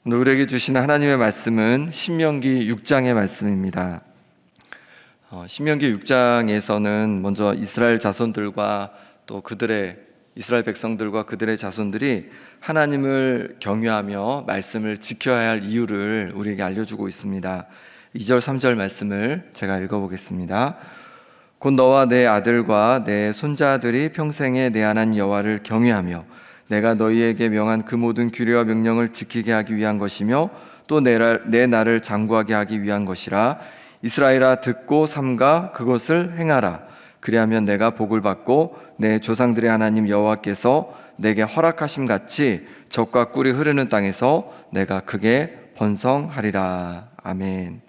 오늘 우리에게 주시는 하나님의 말씀은 신명기 6장의 말씀입니다. 신명기 6장에서는 먼저 이스라엘 자손들과 또 이스라엘 백성들과 그들의 자손들이 하나님을 경외하며 말씀을 지켜야 할 이유를 우리에게 알려주고 있습니다. 2절 3절 말씀을 제가 읽어보겠습니다. 곧 너와 내 아들과 내 손자들이 평생에 내 하나님 여호와를 경외하며 내가 너희에게 명한 그 모든 규례와 명령을 지키게 하기 위한 것이며 또 내 나를 장구하게 하기 위한 것이라. 이스라엘아, 듣고 삼가 그것을 행하라. 그리하면 내가 복을 받고 내 조상들의 하나님 여호와께서 내게 허락하심 같이 젖과 꿀이 흐르는 땅에서 내가 크게 번성하리라. 아멘.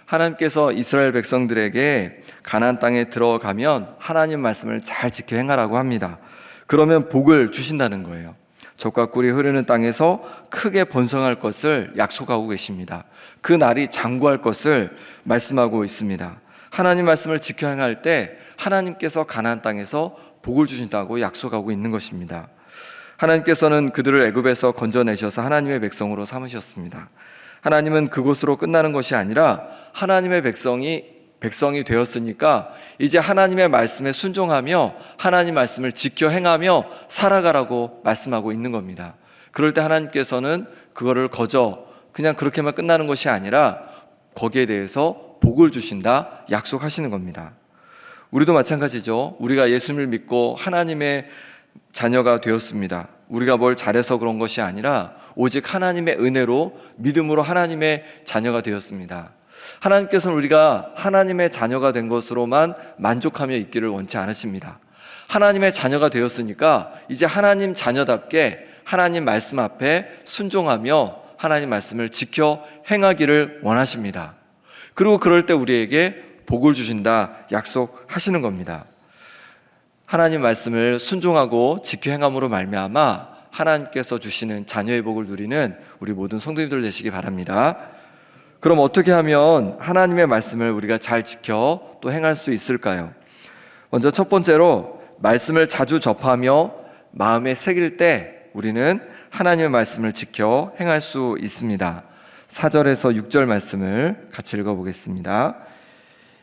하나님께서 이스라엘 백성들에게 가나안 땅에 들어가면 하나님 말씀을 잘 지켜 행하라고 합니다. 그러면 복을 주신다는 거예요. 젖과 꿀이 흐르는 땅에서 크게 번성할 것을 약속하고 계십니다. 그 날이 장구할 것을 말씀하고 있습니다. 하나님 말씀을 지켜 행할 때 하나님께서 가나안 땅에서 복을 주신다고 약속하고 있는 것입니다. 하나님께서는 그들을 애굽에서 건져내셔서 하나님의 백성으로 삼으셨습니다. 하나님은 그곳으로 끝나는 것이 아니라 하나님의 백성이 되었으니까 이제 하나님의 말씀에 순종하며 하나님 말씀을 지켜 행하며 살아가라고 말씀하고 있는 겁니다. 그럴 때 하나님께서는 그거를 그냥 그렇게만 끝나는 것이 아니라 거기에 대해서 복을 주신다 약속하시는 겁니다. 우리도 마찬가지죠. 우리가 예수님을 믿고 하나님의 자녀가 되었습니다. 우리가 뭘 잘해서 그런 것이 아니라 오직 하나님의 은혜로 믿음으로 하나님의 자녀가 되었습니다. 하나님께서는 우리가 하나님의 자녀가 된 것으로만 만족하며 있기를 원치 않으십니다. 하나님의 자녀가 되었으니까 이제 하나님 자녀답게 하나님 말씀 앞에 순종하며 하나님 말씀을 지켜 행하기를 원하십니다. 그리고 그럴 때 우리에게 복을 주신다 약속하시는 겁니다. 하나님 말씀을 순종하고 지켜 행함으로 말미암아 하나님께서 주시는 자녀의 복을 누리는 우리 모든 성도님들 되시기 바랍니다. 그럼 어떻게 하면 하나님의 말씀을 우리가 잘 지켜 또 행할 수 있을까요? 먼저 첫 번째로 말씀을 자주 접하며 마음에 새길 때 우리는 하나님의 말씀을 지켜 행할 수 있습니다. 4절에서 6절 말씀을 같이 읽어보겠습니다.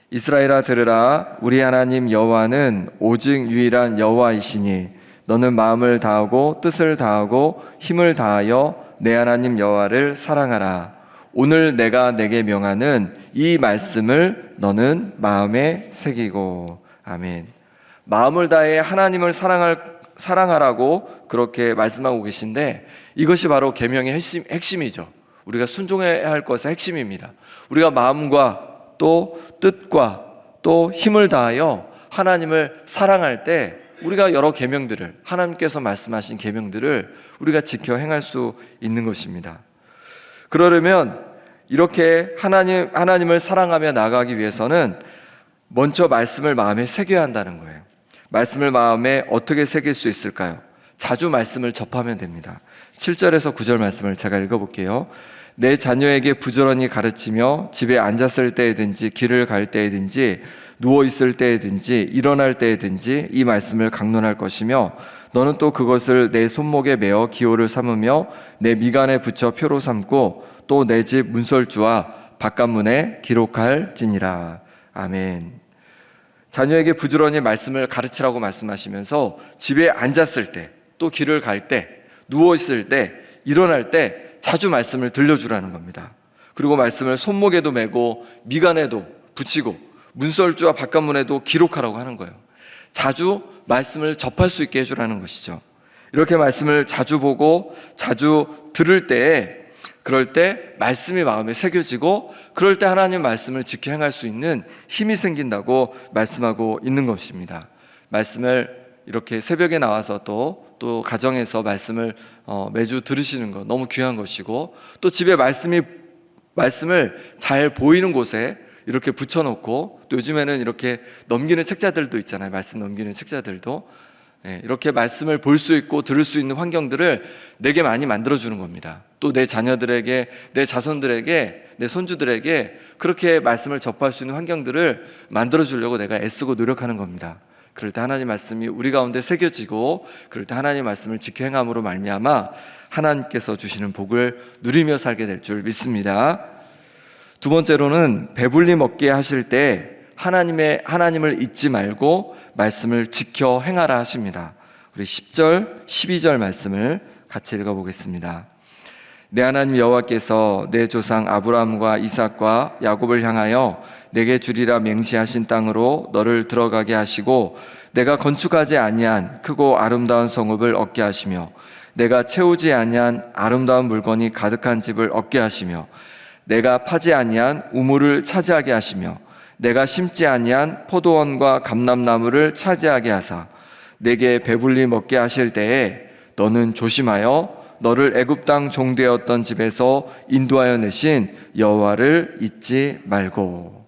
이스라엘아, 들으라. 우리 하나님 여호와는 오직 유일한 여호와이시니 너는 마음을 다하고 뜻을 다하고 힘을 다하여 내 하나님 여호와를 사랑하라. 오늘 내가 내게 명하는 이 말씀을 너는 마음에 새기고. 아멘. 마음을 다해 하나님을 사랑하라고 그렇게 말씀하고 계신데 이것이 바로 계명의 핵심이죠. 우리가 순종해야 할 것의 핵심입니다. 우리가 마음과 또 뜻과 또 힘을 다하여 하나님을 사랑할 때 우리가 여러 계명들을, 하나님께서 말씀하신 계명들을 우리가 지켜 행할 수 있는 것입니다. 그러려면 이렇게 하나님을 사랑하며 나아가기 위해서는 먼저 말씀을 마음에 새겨야 한다는 거예요. 말씀을 마음에 어떻게 새길 수 있을까요? 자주 말씀을 접하면 됩니다. 7절에서 9절 말씀을 제가 읽어볼게요. 내 자녀에게 부지런히 가르치며 집에 앉았을 때에든지 길을 갈 때에든지 누워있을 때에든지 일어날 때에든지 이 말씀을 강론할 것이며 너는 또 그것을 내 손목에 메어 기호를 삼으며 내 미간에 붙여 표로 삼고 또 내 집 문설주와 바깥문에 기록할지니라. 아멘. 자녀에게 부지런히 말씀을 가르치라고 말씀하시면서 집에 앉았을 때, 또 길을 갈 때, 누워있을 때, 일어날 때 자주 말씀을 들려주라는 겁니다. 그리고 말씀을 손목에도 메고 미간에도 붙이고 문설주와 바깥문에도 기록하라고 하는 거예요. 자주 말씀을 접할 수 있게 해주라는 것이죠. 이렇게 말씀을 자주 보고 자주 들을 때에 그럴 때 말씀이 마음에 새겨지고 그럴 때 하나님 말씀을 지켜 행할 수 있는 힘이 생긴다고 말씀하고 있는 것입니다. 말씀을 이렇게 새벽에 나와서 또 가정에서 말씀을 매주 들으시는 것 너무 귀한 것이고 또 집에 말씀을 잘 보이는 곳에 이렇게 붙여놓고 또 요즘에는 이렇게 넘기는 책자들도 있잖아요. 말씀 넘기는 책자들도 이렇게 말씀을 볼 수 있고 들을 수 있는 환경들을 내게 많이 만들어주는 겁니다. 또 내 자녀들에게, 내 자손들에게, 내 손주들에게 그렇게 말씀을 접할 수 있는 환경들을 만들어주려고 내가 애쓰고 노력하는 겁니다. 그럴 때 하나님 말씀이 우리 가운데 새겨지고, 그럴 때 하나님 말씀을 지켜 행함으로 말미암아 하나님께서 주시는 복을 누리며 살게 될 줄 믿습니다. 두 번째로는 배불리 먹게 하실 때 하나님을 잊지 말고 말씀을 지켜 행하라 하십니다. 우리 10절, 12절 말씀을 같이 읽어보겠습니다. 내 하나님 여호와께서 내 조상 아브라함과 이삭과 야곱을 향하여 내게 주리라 맹세하신 땅으로 너를 들어가게 하시고, 내가 건축하지 아니한 크고 아름다운 성읍을 얻게 하시며, 내가 채우지 아니한 아름다운 물건이 가득한 집을 얻게 하시며, 내가 파지 아니한 우물을 차지하게 하시며, 내가 심지 아니한 포도원과 감람나무를 차지하게 하사 내게 배불리 먹게 하실 때에 너는 조심하여 너를 애굽 땅 종되었던 집에서 인도하여 내신 여호와를 잊지 말고.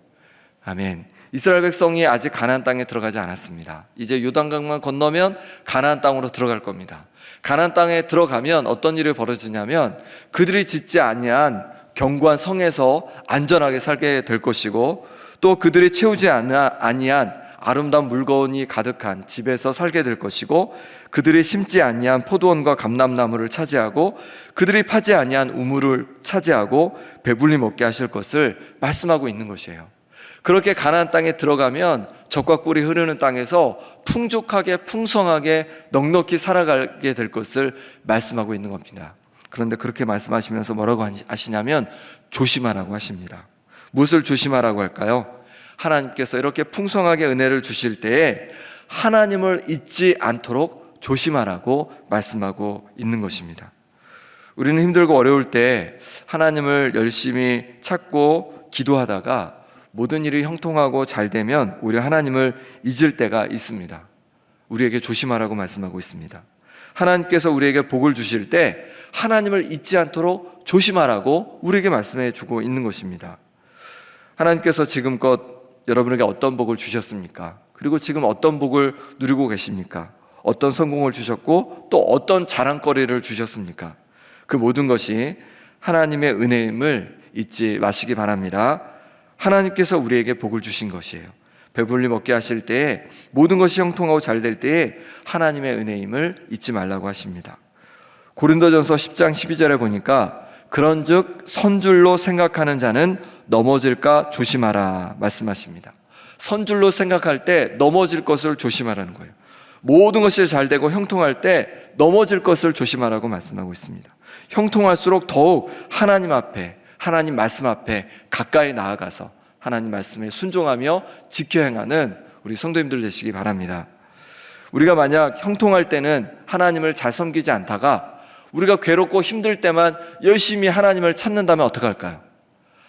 아멘. 이스라엘 백성이 아직 가나안 땅에 들어가지 않았습니다. 이제 요단강만 건너면 가나안 땅으로 들어갈 겁니다. 가나안 땅에 들어가면 어떤 일이 벌어지냐면 그들이 짓지 아니한 견고한 성에서 안전하게 살게 될 것이고, 또 그들이 채우지 아니한 아름다운 물건이 가득한 집에서 살게 될 것이고, 그들이 심지 아니한 포도원과 감람나무를 차지하고, 그들이 파지 아니한 우물을 차지하고 배불리 먹게 하실 것을 말씀하고 있는 것이에요. 그렇게 가나안 땅에 들어가면 젖과 꿀이 흐르는 땅에서 풍족하게 풍성하게 넉넉히 살아가게 될 것을 말씀하고 있는 겁니다. 그런데 그렇게 말씀하시면서 뭐라고 하시냐면 조심하라고 하십니다. 무엇을 조심하라고 할까요? 하나님께서 이렇게 풍성하게 은혜를 주실 때에 하나님을 잊지 않도록 조심하라고 말씀하고 있는 것입니다. 우리는 힘들고 어려울 때 하나님을 열심히 찾고 기도하다가 모든 일이 형통하고 잘 되면 오히려 하나님을 잊을 때가 있습니다. 우리에게 조심하라고 말씀하고 있습니다. 하나님께서 우리에게 복을 주실 때 하나님을 잊지 않도록 조심하라고 우리에게 말씀해 주고 있는 것입니다. 하나님께서 지금껏 여러분에게 어떤 복을 주셨습니까? 그리고 지금 어떤 복을 누리고 계십니까? 어떤 성공을 주셨고 또 어떤 자랑거리를 주셨습니까? 그 모든 것이 하나님의 은혜임을 잊지 마시기 바랍니다. 하나님께서 우리에게 복을 주신 것이에요. 배불리 먹게 하실 때에 모든 것이 형통하고 잘 될 때에 하나님의 은혜임을 잊지 말라고 하십니다. 고린도전서 10장 12절에 보니까 그런즉 선줄로 생각하는 자는 넘어질까 조심하라 말씀하십니다. 선줄로 생각할 때 넘어질 것을 조심하라는 거예요. 모든 것이 잘 되고 형통할 때 넘어질 것을 조심하라고 말씀하고 있습니다. 형통할수록 더욱 하나님 앞에, 하나님 말씀 앞에 가까이 나아가서 하나님 말씀에 순종하며 지켜 행하는 우리 성도님들 되시기 바랍니다. 우리가 만약 형통할 때는 하나님을 잘 섬기지 않다가 우리가 괴롭고 힘들 때만 열심히 하나님을 찾는다면 어떡할까요?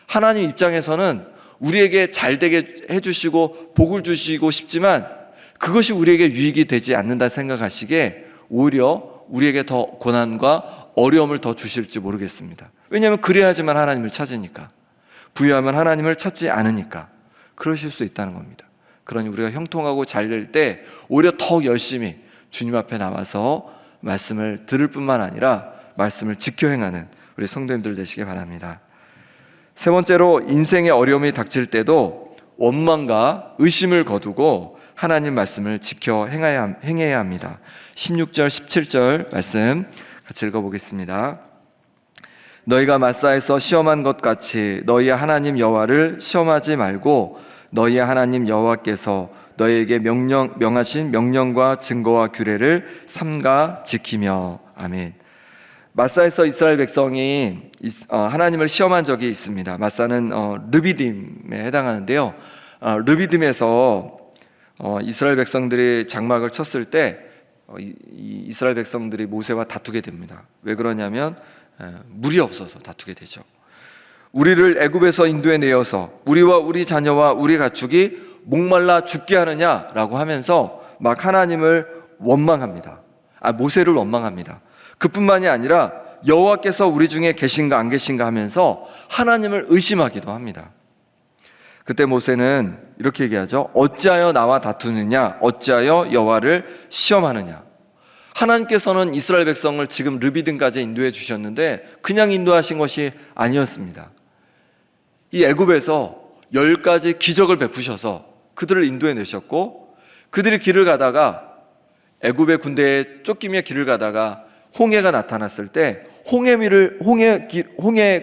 하나님 입장에서는 우리에게 잘 되게 해주시고 복을 주시고 싶지만 그것이 우리에게 유익이 되지 않는다 생각하시기에 오히려 우리에게 더 고난과 어려움을 더 주실지 모르겠습니다. 왜냐하면 그래야지만 하나님을 찾으니까, 부유하면 하나님을 찾지 않으니까 그러실 수 있다는 겁니다. 그러니 우리가 형통하고 잘 될 때 오히려 더 열심히 주님 앞에 나와서 말씀을 들을 뿐만 아니라 말씀을 지켜 행하는 우리 성도님들 되시기 바랍니다. 세 번째로, 인생의 어려움이 닥칠 때도 원망과 의심을 거두고 하나님 말씀을 지켜 행해야 합니다. 16절 17절 말씀 같이 읽어보겠습니다. 너희가 마사에서 시험한 것 같이 너희의 하나님 여호와를 시험하지 말고 너희의 하나님 여호와께서 너희에게 명하신 명령과 증거와 규례를 삼가 지키며. 아멘. 마사에서 이스라엘 백성이 하나님을 시험한 적이 있습니다. 마사는 르비딤에 해당하는데요. 르비딤에서 이스라엘 백성들이 장막을 쳤을 때 이스라엘 백성들이 모세와 다투게 됩니다. 왜 그러냐면 물이 없어서 다투게 되죠. 우리를 애굽에서 인도해 내어서 우리와 우리 자녀와 우리 가축이 목말라 죽게 하느냐라고 하면서 막 하나님을 원망합니다. 모세를 원망합니다. 그뿐만이 아니라 여호와께서 우리 중에 계신가 안 계신가 하면서 하나님을 의심하기도 합니다. 그때 모세는 이렇게 얘기하죠. 어찌하여 나와 다투느냐? 어찌하여 여호와를 시험하느냐? 하나님께서는 이스라엘 백성을 지금 르비딤까지 인도해 주셨는데 그냥 인도하신 것이 아니었습니다. 이 애굽에서 10가지 기적을 베푸셔서 그들을 인도해 내셨고, 그들이 길을 가다가 애굽의 군대에 쫓기며 길을 가다가 홍해가 나타났을 때 홍해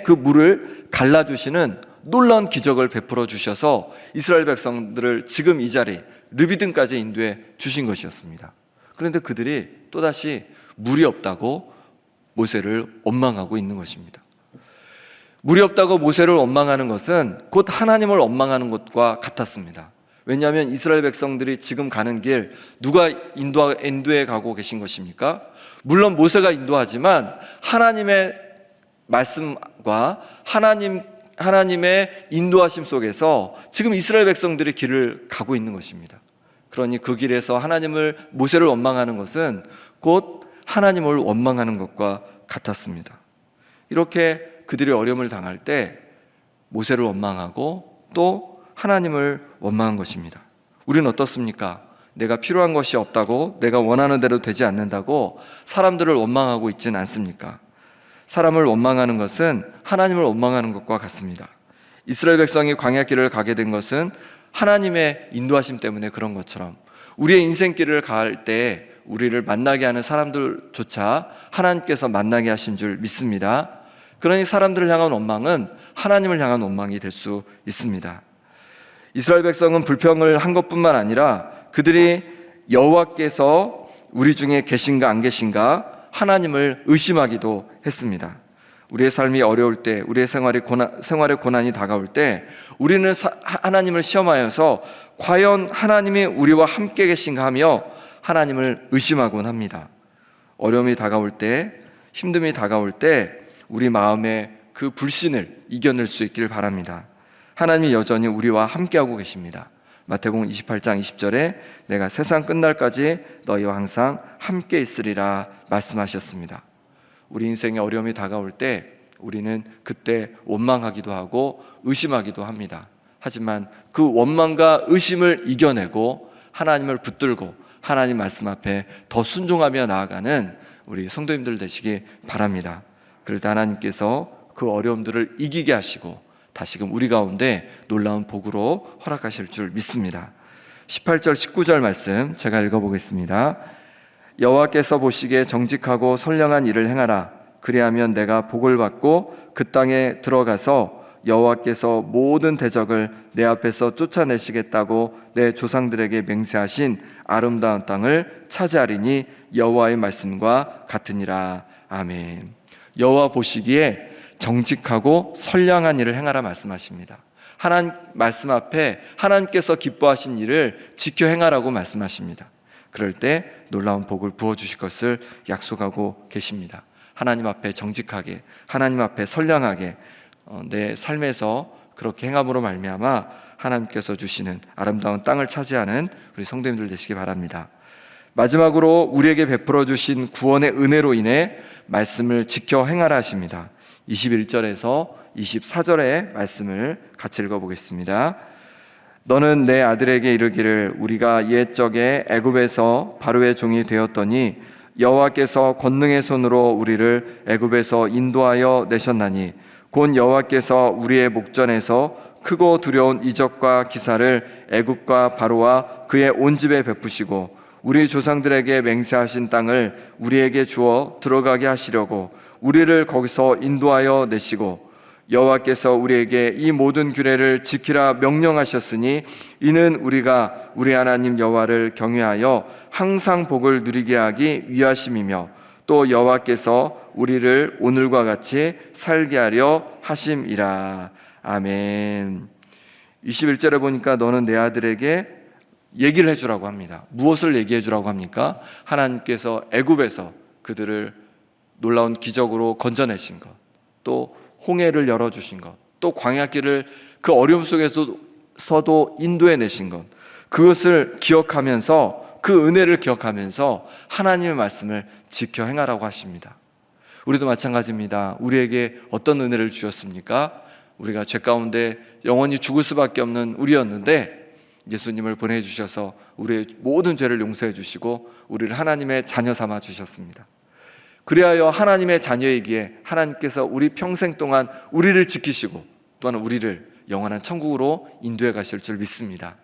그 물을 갈라주시는 놀라운 기적을 베풀어 주셔서 이스라엘 백성들을 지금 이 자리 르비딤까지 인도해 주신 것이었습니다. 그런데 그들이 또다시 물이 없다고 모세를 원망하고 있는 것입니다. 물이 없다고 모세를 원망하는 것은 곧 하나님을 원망하는 것과 같았습니다. 왜냐하면 이스라엘 백성들이 지금 가는 길 누가 인도해 가고 계신 것입니까? 물론 모세가 인도하지만 하나님의 말씀과 하나님의 인도하심 속에서 지금 이스라엘 백성들이 길을 가고 있는 것입니다. 그러니 그 길에서 모세를 원망하는 것은 곧 하나님을 원망하는 것과 같았습니다. 이렇게 그들이 어려움을 당할 때 모세를 원망하고 또 하나님을 원망한 것입니다. 우리는 어떻습니까? 내가 필요한 것이 없다고, 내가 원하는 대로 되지 않는다고 사람들을 원망하고 있지는 않습니까? 사람을 원망하는 것은 하나님을 원망하는 것과 같습니다. 이스라엘 백성이 광야길을 가게 된 것은 하나님의 인도하심 때문에 그런 것처럼 우리의 인생길을 갈 때 우리를 만나게 하는 사람들조차 하나님께서 만나게 하신 줄 믿습니다. 그러니 사람들을 향한 원망은 하나님을 향한 원망이 될 수 있습니다. 이스라엘 백성은 불평을 한 것뿐만 아니라 그들이 여호와께서 우리 중에 계신가 안 계신가 하나님을 의심하기도 했습니다. 우리의 삶이 어려울 때, 우리의 생활의 고난이 다가올 때 우리는 하나님을 시험하여서 과연 하나님이 우리와 함께 계신가 하며 하나님을 의심하곤 합니다. 어려움이 다가올 때, 힘듦이 다가올 때 우리 마음의 그 불신을 이겨낼 수 있길 바랍니다. 하나님이 여전히 우리와 함께하고 계십니다. 마태복음 28장 20절에 내가 세상 끝날까지 너희와 항상 함께 있으리라 말씀하셨습니다. 우리 인생의 어려움이 다가올 때 우리는 그때 원망하기도 하고 의심하기도 합니다. 하지만 그 원망과 의심을 이겨내고 하나님을 붙들고 하나님 말씀 앞에 더 순종하며 나아가는 우리 성도님들 되시기 바랍니다. 그럴 때 하나님께서 그 어려움들을 이기게 하시고 다시금 우리 가운데 놀라운 복으로 허락하실 줄 믿습니다. 18절 19절 말씀 제가 읽어보겠습니다. 여호와께서 보시기에 정직하고 선량한 일을 행하라. 그리하면 내가 복을 받고 그 땅에 들어가서 여호와께서 모든 대적을 내 앞에서 쫓아내시겠다고 내 조상들에게 맹세하신 아름다운 땅을 차지하리니 여호와의 말씀과 같으니라. 아멘. 여호와 보시기에 정직하고 선량한 일을 행하라 말씀하십니다. 하나님 말씀 앞에 하나님께서 기뻐하신 일을 지켜 행하라고 말씀하십니다. 그럴 때 놀라운 복을 부어주실 것을 약속하고 계십니다. 하나님 앞에 정직하게, 하나님 앞에 선량하게 내 삶에서 그렇게 행함으로 말미암아 하나님께서 주시는 아름다운 땅을 차지하는 우리 성도님들 되시기 바랍니다. 마지막으로 우리에게 베풀어 주신 구원의 은혜로 인해 말씀을 지켜 행하라 하십니다. 21절에서 24절의 말씀을 같이 읽어보겠습니다. 너는 내 아들에게 이르기를 우리가 옛적에 애굽에서 바로의 종이 되었더니 여호와께서 권능의 손으로 우리를 애굽에서 인도하여 내셨나니 곧 여호와께서 우리의 목전에서 크고 두려운 이적과 기사를 애굽과 바로와 그의 온 집에 베푸시고 우리 조상들에게 맹세하신 땅을 우리에게 주어 들어가게 하시려고 우리를 거기서 인도하여 내시고 여호와께서 우리에게 이 모든 규례를 지키라 명령하셨으니 이는 우리가 우리 하나님 여호와를 경외하여 항상 복을 누리게 하기 위하심이며 또 여호와께서 우리를 오늘과 같이 살게 하려 하심이라. 아멘. 21절에 보니까 너는 내 아들에게 얘기를 해주라고 합니다. 무엇을 얘기해 주라고 합니까? 하나님께서 애굽에서 그들을 놀라운 기적으로 건져내신 것, 또 홍해를 열어주신 것, 또 광야길을 그 어려움 속에서도 인도해내신 것, 그것을 기억하면서 그 은혜를 기억하면서 하나님의 말씀을 지켜 행하라고 하십니다. 우리도 마찬가지입니다. 우리에게 어떤 은혜를 주셨습니까? 우리가 죄 가운데 영원히 죽을 수밖에 없는 우리였는데 예수님을 보내주셔서 우리의 모든 죄를 용서해 주시고 우리를 하나님의 자녀 삼아 주셨습니다. 그리하여 하나님의 자녀이기에 하나님께서 우리 평생 동안 우리를 지키시고 또한 우리를 영원한 천국으로 인도해 가실 줄 믿습니다.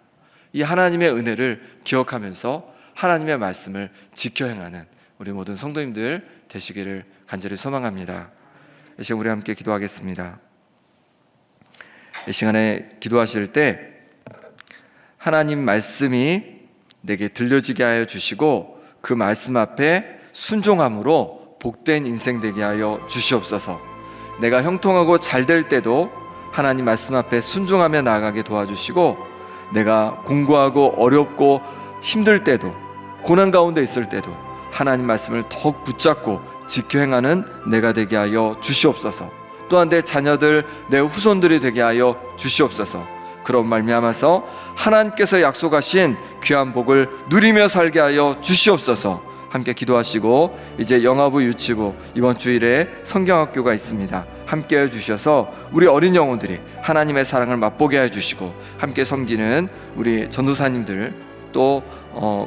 이 하나님의 은혜를 기억하면서 하나님의 말씀을 지켜 행하는 우리 모든 성도님들 되시기를 간절히 소망합니다. 이 시간 우리 함께 기도하겠습니다. 이 시간에 기도하실 때 하나님 말씀이 내게 들려지게 하여 주시고 그 말씀 앞에 순종함으로 복된 인생 되게 하여 주시옵소서. 내가 형통하고 잘 될 때도 하나님 말씀 앞에 순종하며 나아가게 도와주시고, 내가 공부하고 어렵고 힘들 때도, 고난 가운데 있을 때도 하나님 말씀을 더욱 붙잡고 지켜 행하는 내가 되게 하여 주시옵소서. 또한 내 자녀들, 내 후손들이 되게 하여 주시옵소서. 그런 말미암아서 하나님께서 약속하신 귀한 복을 누리며 살게 하여 주시옵소서. 함께 기도하시고, 이제 영아부 유치부 이번 주일에 성경학교가 있습니다. 함께 해주셔서 우리 어린 영혼들이 하나님의 사랑을 맛보게 해주시고, 함께 섬기는 우리 전도사님들, 또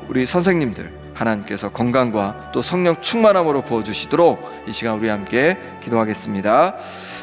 우리 선생님들 하나님께서 건강과 또 성령 충만함으로 부어주시도록 이 시간 우리 함께 기도하겠습니다.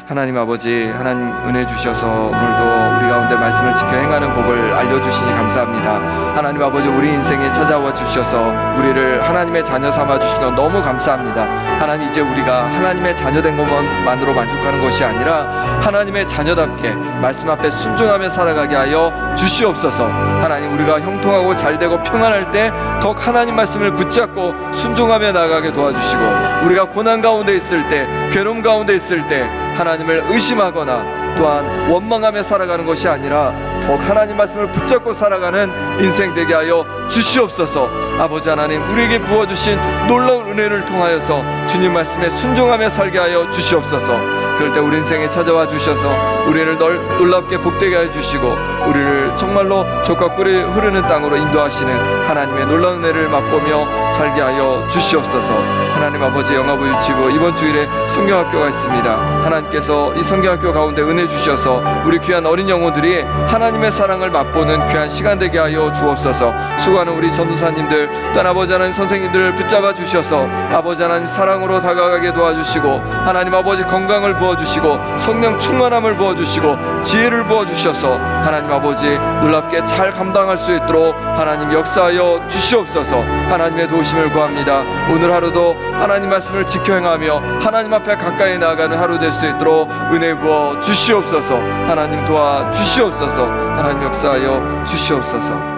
하나님 아버지, 하나님 은혜 주셔서 오늘도 우리 가운데 말씀을 지켜 행하는 법을 알려주시니 감사합니다. 하나님 아버지, 우리 인생에 찾아와 주셔서 우리를 하나님의 자녀 삼아 주신 건 너무 감사합니다. 하나님, 이제 우리가 하나님의 자녀된 것만으로 만족하는 것이 아니라 하나님의 자녀답게 말씀 앞에 순종하며 살아가게 하여 주시옵소서. 하나님, 우리가 형통하고 잘되고 평안할 때 더욱 하나님 말씀을 붙잡고 순종하며 나아가게 도와주시고, 우리가 고난 가운데 있을 때, 괴로움 가운데 있을 때 하나님을 의심하거나 또한 원망하며 살아가는 것이 아니라 더욱 하나님 말씀을 붙잡고 살아가는 인생 되게 하여 주시옵소서. 아버지 하나님, 우리에게 부어주신 놀라운 은혜를 통하여서 주님 말씀에 순종하며 살게 하여 주시옵소서. 그럴 때 우리 인생에 찾아와 주셔서 우리를 놀랍게 복되게 하여 주시고, 우리를 정말로 젖과 꿀이 흐르는 땅으로 인도하시는 하나님의 놀라운 은혜를 맛보며 살게 하여 주시옵소서. 하나님 아버지, 영아부 유치부 이번 주일에 성경학교가 있습니다. 하나님께서 이 성경학교 가운데 은혜 주셔서 우리 귀한 어린 영혼들이 하나님의 사랑을 맛보는 귀한 시간 되게 하여 주옵소서. 수고하는 우리 전도사님들, 또한 아버지 하나님 선생님들을 붙잡아 주셔서 아버지 하나님 사랑으로 다가가게 도와주시고, 하나님 아버지 건강을 부어주시고 성령 충만함을 부어주시고 지혜를 부어주셔서 하나님 아버지 놀랍게 잘 감당할 수 있도록 하나님 역사하여 주시옵소서. 하나님의 도우심을 구합니다. 오늘 하루도 하나님 말씀을 지켜 행하며 하나님 앞에 가까이 나아가는 하루 될 수 있도록 은혜 부어 주시옵소서. 하나님 도와 주시옵소서. 하나님 역사하여 주시옵소서.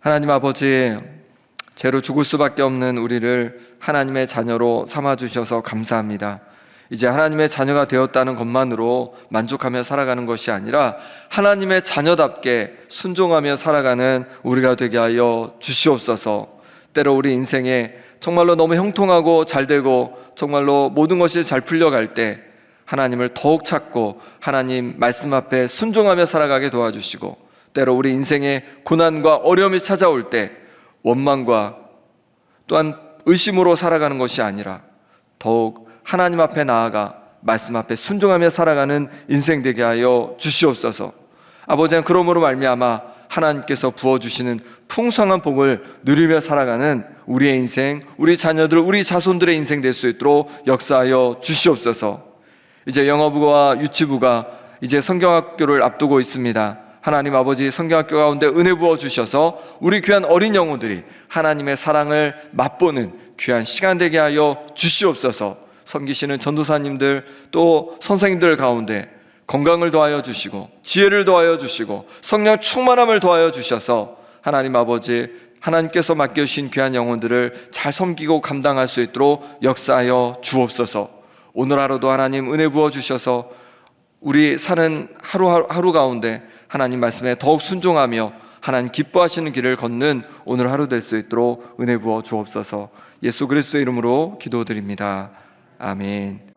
하나님 아버지, 죄로 죽을 수밖에 없는 우리를 하나님의 자녀로 삼아주셔서 감사합니다. 이제 하나님의 자녀가 되었다는 것만으로 만족하며 살아가는 것이 아니라 하나님의 자녀답게 순종하며 살아가는 우리가 되게 하여 주시옵소서. 때로 우리 인생에 정말로 너무 형통하고 잘되고 정말로 모든 것이 잘 풀려갈 때 하나님을 더욱 찾고 하나님 말씀 앞에 순종하며 살아가게 도와주시고, 때로 우리 인생에 고난과 어려움이 찾아올 때 원망과 또한 의심으로 살아가는 것이 아니라 더욱 하나님 앞에 나아가 말씀 앞에 순종하며 살아가는 인생 되게 하여 주시옵소서. 아버지는 그러므로 말미암아 하나님께서 부어주시는 풍성한 복을 누리며 살아가는 우리의 인생, 우리 자녀들, 우리 자손들의 인생 될 수 있도록 역사하여 주시옵소서. 이제 영어부와 유치부가 이제 성경학교를 앞두고 있습니다. 하나님 아버지, 성경학교 가운데 은혜 부어 주셔서 우리 귀한 어린 영혼들이 하나님의 사랑을 맛보는 귀한 시간 되게 하여 주시옵소서. 섬기시는 전도사님들 또 선생님들 가운데 건강을 더하여 주시고 지혜를 더하여 주시고 성령 충만함을 더하여 주셔서 하나님 아버지, 하나님께서 맡겨주신 귀한 영혼들을 잘 섬기고 감당할 수 있도록 역사하여 주옵소서. 오늘 하루도 하나님 은혜 부어 주셔서 우리 사는 하루 가운데 하나님 말씀에 더욱 순종하며 하나님 기뻐하시는 길을 걷는 오늘 하루 될 수 있도록 은혜 부어 주옵소서. 예수 그리스도의 이름으로 기도드립니다. 아멘.